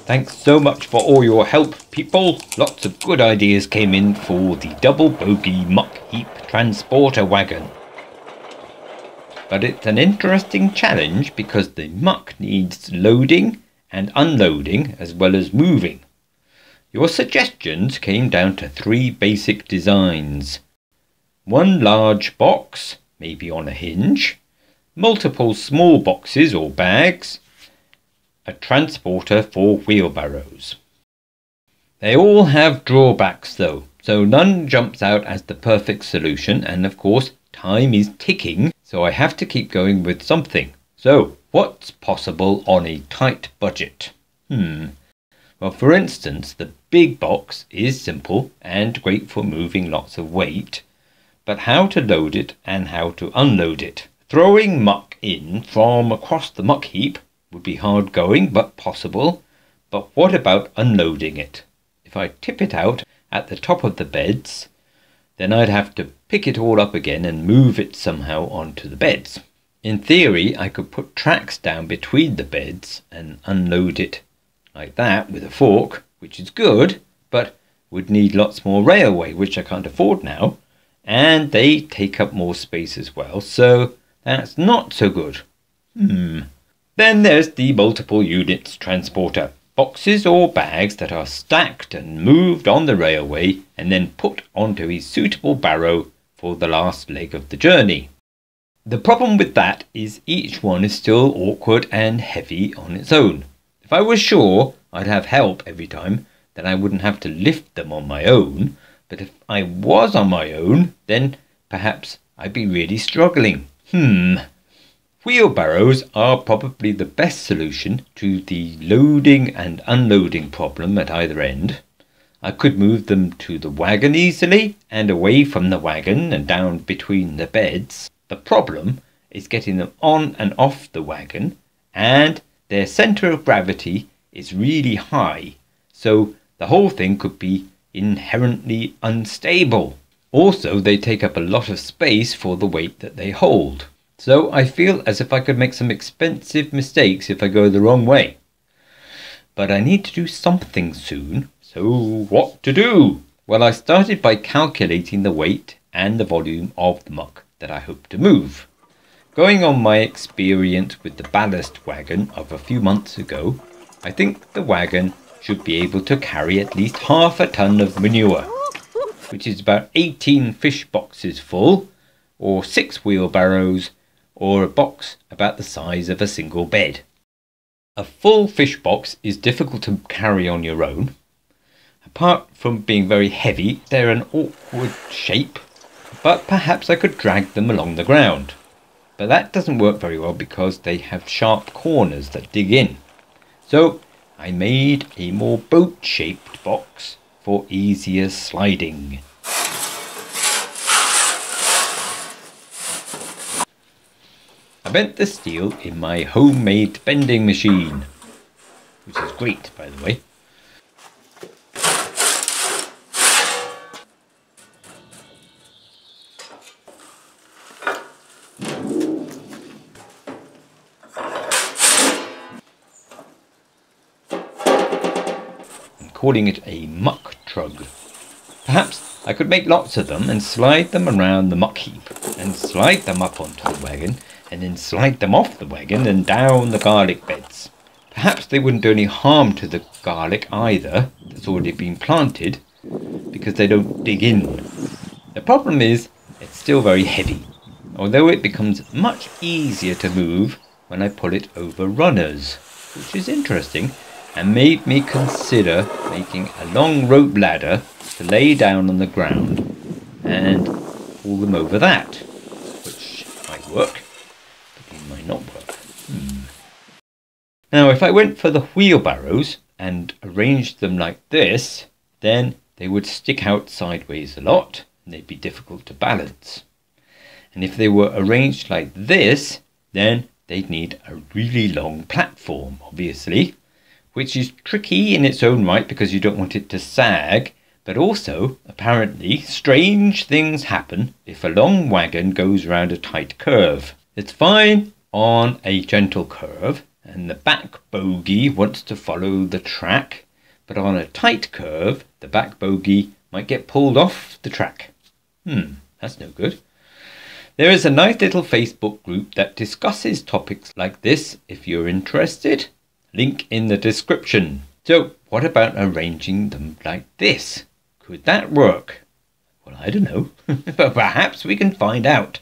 Thanks so much for all your help, people. Lots of good ideas came in for the double bogie muck heap transporter wagon. But it's an interesting challenge because the muck needs loading and unloading as well as moving. Your suggestions came down to 3 basic designs. One large box, maybe on a hinge, multiple small boxes or bags, a transporter for wheelbarrows. They all have drawbacks though, so none jumps out as the perfect solution, and of course time is ticking, so I have to keep going with something. So what's possible on a tight budget? Well, for instance, the big box is simple and great for moving lots of weight, but how to load it and how to unload it? Throwing muck in from across the muck heap would be hard going, but possible. But what about unloading it? If I tip it out at the top of the beds, then I'd have to pick it all up again and move it somehow onto the beds. In theory, I could put tracks down between the beds and unload it like that with a fork, which is good, but would need lots more railway, which I can't afford now, and they take up more space as well, so that's not so good. Then there's the multiple units transporter. Boxes or bags that are stacked and moved on the railway and then put onto a suitable barrow for the last leg of the journey. The problem with that is each one is still awkward and heavy on its own. If I was sure I'd have help every time, then I wouldn't have to lift them on my own. But if I was on my own, then perhaps I'd be really struggling. Wheelbarrows are probably the best solution to the loading and unloading problem at either end. I could move them to the wagon easily and away from the wagon and down between the beds. The problem is getting them on and off the wagon, and their centre of gravity is really high, so the whole thing could be inherently unstable. Also, they take up a lot of space for the weight that they hold. So I feel as if I could make some expensive mistakes if I go the wrong way. But I need to do something soon, so what to do? Well, I started by calculating the weight and the volume of the muck that I hope to move. Going on my experience with the ballast wagon of a few months ago, I think the wagon should be able to carry at least half a ton of manure, which is about 18 fish boxes full, or 6 wheelbarrows, or a box about the size of a single bed. A full fish box is difficult to carry on your own. Apart from being very heavy, they're an awkward shape, but perhaps I could drag them along the ground. But that doesn't work very well because they have sharp corners that dig in. So I made a more boat-shaped box for easier sliding. I bent the steel in my homemade bending machine, which is great, by the way. I'm calling it a muck trug. Perhaps I could make lots of them and slide them around the muck heap and slide them up onto the wagon, and then slide them off the wagon and down the garlic beds. Perhaps they wouldn't do any harm to the garlic either that's already been planted, because they don't dig in. The problem is it's still very heavy, although it becomes much easier to move when I pull it over runners, which is interesting and made me consider making a long rope ladder to lay down on the ground and pull them over that, which might work. Might not work. Now, if I went for the wheelbarrows and arranged them like this, then they would stick out sideways a lot and they'd be difficult to balance. And if they were arranged like this, then they'd need a really long platform, obviously, which is tricky in its own right because you don't want it to sag, but also, apparently, strange things happen if a long wagon goes around a tight curve. It's fine on a gentle curve, and the back bogey wants to follow the track, but on a tight curve, the back bogey might get pulled off the track. That's no good. There is a nice little Facebook group that discusses topics like this if you're interested. Link in the description. So, what about arranging them like this? Could that work? Well, I don't know, but perhaps we can find out.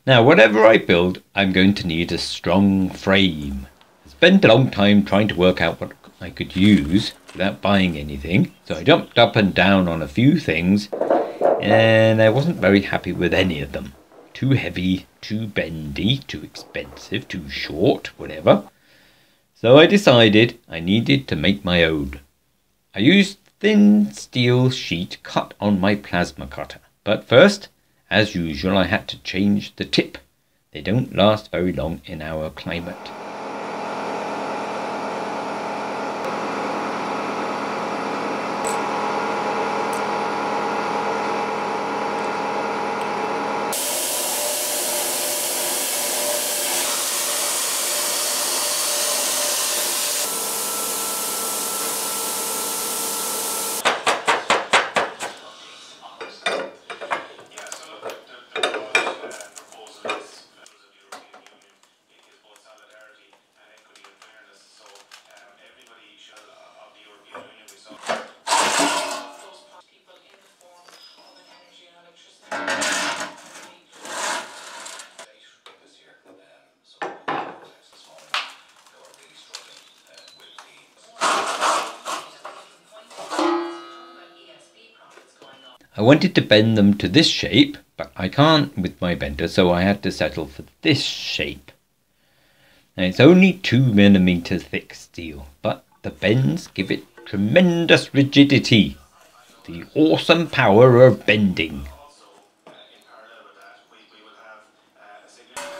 Now, whatever I build, I'm going to need a strong frame. I spent a long time trying to work out what I could use without buying anything, so I jumped up and down on a few things, and I wasn't very happy with any of them. Too heavy, too bendy, too expensive, too short, whatever. So I decided I needed to make my own. I used thin steel sheet cut on my plasma cutter, but first, as usual, I had to change the tip. They don't last very long in our climate. I wanted to bend them to this shape, but I can't with my bender, so I had to settle for this shape. Now, it's only 2mm thick steel, but the bends give it tremendous rigidity. The awesome power of bending.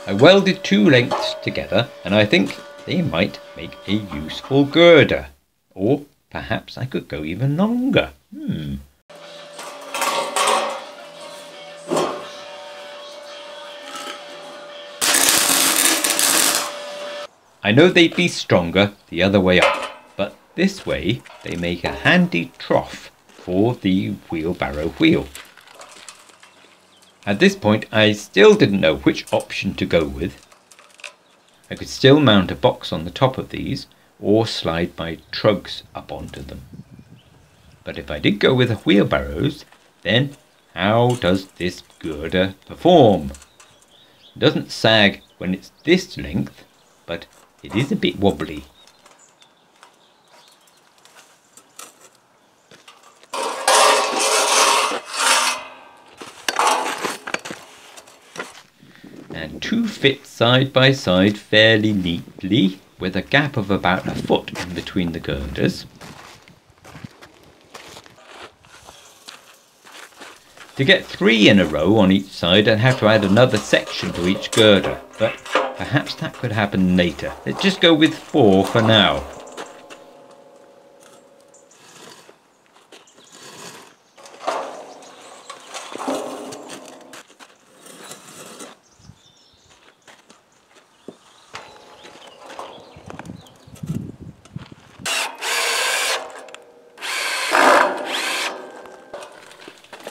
I welded 2 lengths together, and I think they might make a useful girder. Or perhaps I could go even longer. I know they'd be stronger the other way up, but this way they make a handy trough for the wheelbarrow wheel. At this point I still didn't know which option to go with. I could still mount a box on the top of these or slide my trugs up onto them. But if I did go with the wheelbarrows, then how does this girder perform? It doesn't sag when it's this length, but it is a bit wobbly. And 2 fit side by side fairly neatly, with a gap of about a foot in between the girders. To get 3 in a row on each side, I'd have to add another section to each girder, but perhaps that could happen later. Let's just go with 4 for now.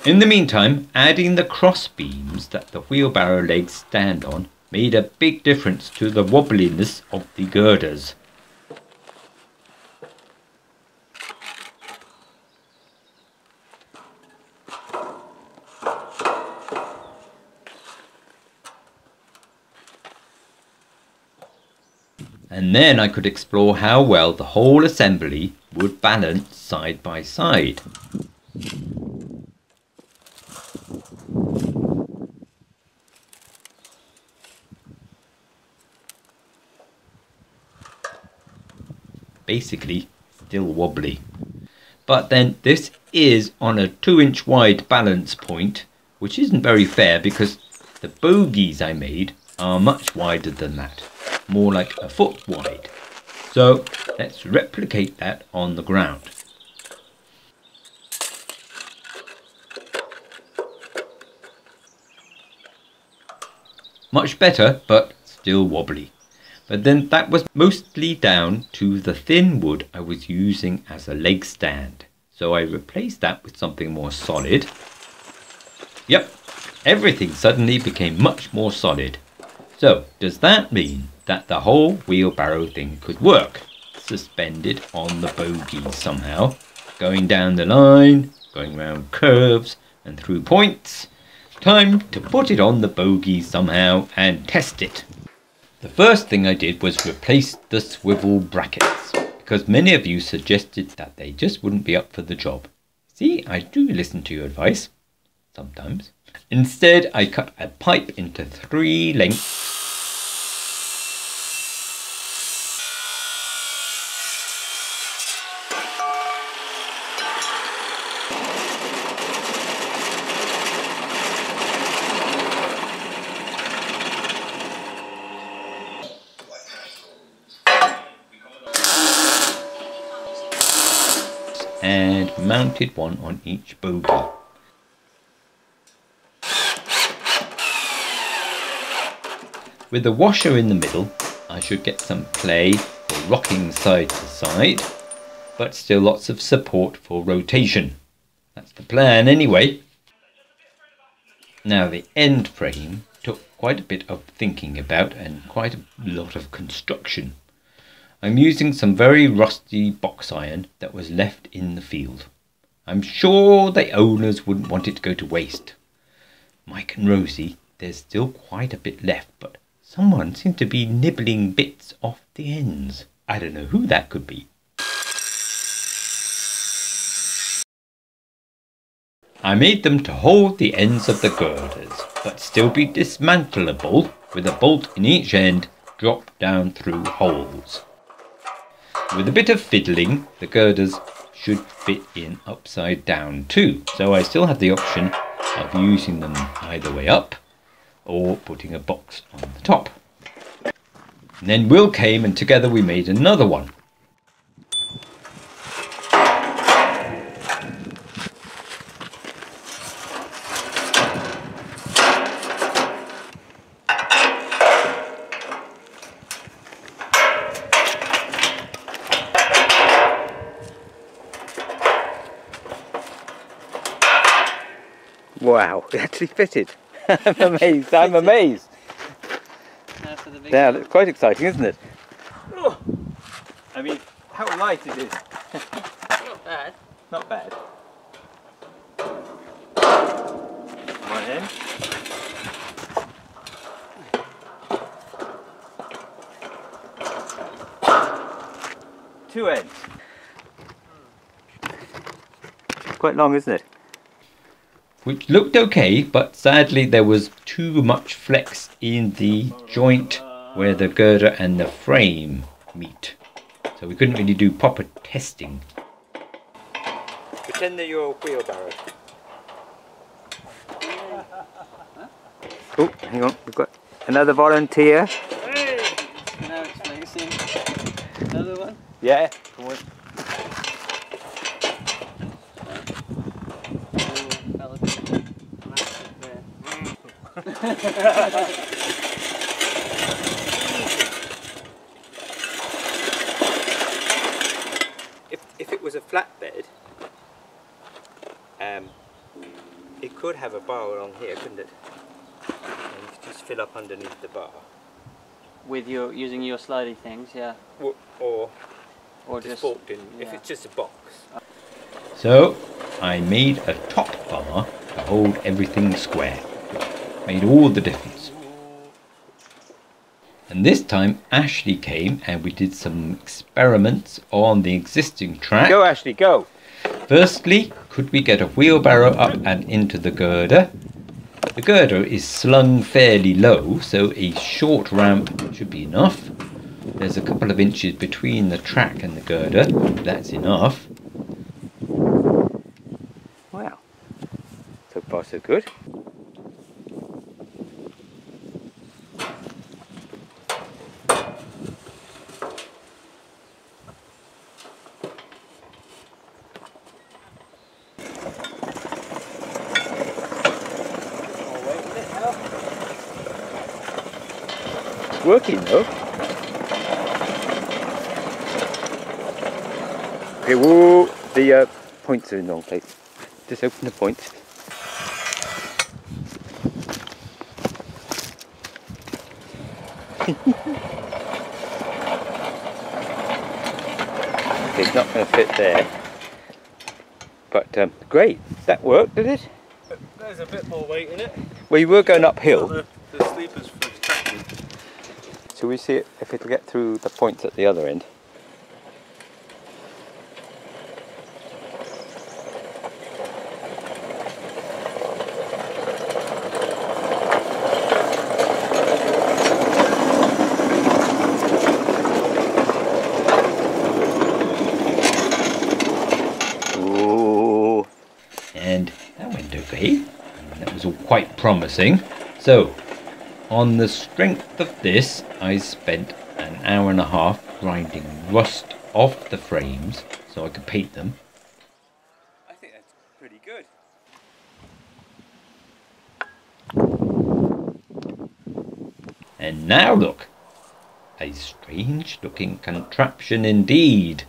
In the meantime, adding the cross beams that the wheelbarrow legs stand on made a big difference to the wobbliness of the girders. And then I could explore how well the whole assembly would balance side by side. Basically still wobbly. But then this is on a 2-inch wide balance point, which isn't very fair because the bogies I made are much wider than that, more like a foot wide. So let's replicate that on the ground. Much better, but still wobbly. But then that was mostly down to the thin wood I was using as a leg stand. So I replaced that with something more solid. Yep, everything suddenly became much more solid. So does that mean that the whole wheelbarrow thing could work? Suspended on the bogie somehow, going down the line, going round curves and through points. Time to put it on the bogie somehow and test it. The first thing I did was replace the swivel brackets, because many of you suggested that they just wouldn't be up for the job. See, I do listen to your advice, sometimes. Instead, I cut a pipe into 3 lengths and mounted one on each bogie. With the washer in the middle, I should get some play for rocking side to side, but still lots of support for rotation. That's the plan anyway. Now the end frame took quite a bit of thinking about and quite a lot of construction. I'm using some very rusty box iron that was left in the field. I'm sure the owners wouldn't want it to go to waste. Mike and Rosie, there's still quite a bit left, but someone seems to be nibbling bits off the ends. I don't know who that could be. I made them to hold the ends of the girders, but still be dismantleable with a bolt in each end dropped down through holes. With a bit of fiddling, the girders should fit in upside down too, so I still have the option of using them either way up or putting a box on the top. And then Will came and together we made another one. Wow, it actually fitted. I'm amazed, I'm amazed. Yeah, it's quite exciting, isn't it? Oh, I mean, how light it is. Not bad. Not bad. One end. Two ends. Quite long, isn't it? Which looked okay, but sadly there was too much flex in the joint where the girder and the frame meet. So we couldn't really do proper testing. Pretend that you're a wheelbarrow. Oh, hang on, we've got another volunteer. Hey! Now it's facing. Another one? Yeah, come on. If it was a flatbed, it could have a bar along here, couldn't it? And you could just fill up underneath the bar. With your using your slidey things, yeah. Or just forked in, yeah. if it's just a box. So I made a top bar to hold everything square. Made all the difference. And this time Ashley came and we did some experiments on the existing track. Go Ashley, go! Firstly, could we get a wheelbarrow up and into the girder? The girder is slung fairly low, so a short ramp should be enough. There's a couple of inches between the track and the girder. That's enough. Wow. So far so good. Working though. Okay, whoa, the points are in the wrong place. Just open the points. It's not going to fit there. But great, that worked, did it? There's a bit more weight in it. Well, you were going uphill. The sleepers for tracking. So we see if it'll get through the points at the other end. Ooh. And that went okay. That was all quite promising. So, on the strength of this, I spent an hour and a half grinding rust off the frames so I could paint them. I think that's pretty good. And now look, a strange looking contraption indeed.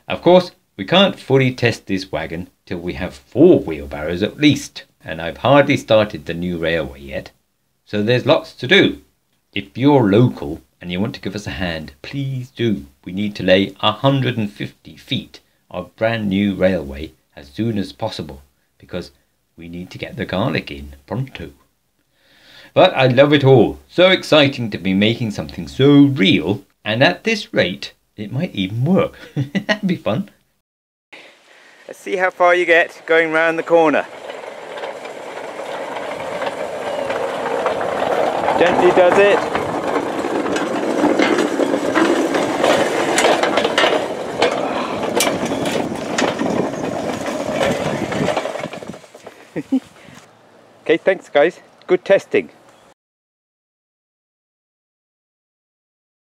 Of course, we can't fully test this wagon till we have 4 wheelbarrows at least, and I've hardly started the new railway yet, so there's lots to do. If you're local and you want to give us a hand, please do. We need to lay 150 feet of brand new railway as soon as possible, because we need to get the garlic in pronto. But I love it all. So exciting to be making something so real, and at this rate, it might even work. That'd be fun. Let's see how far you get going round the corner. Gently does it. Okay, thanks guys. Good testing.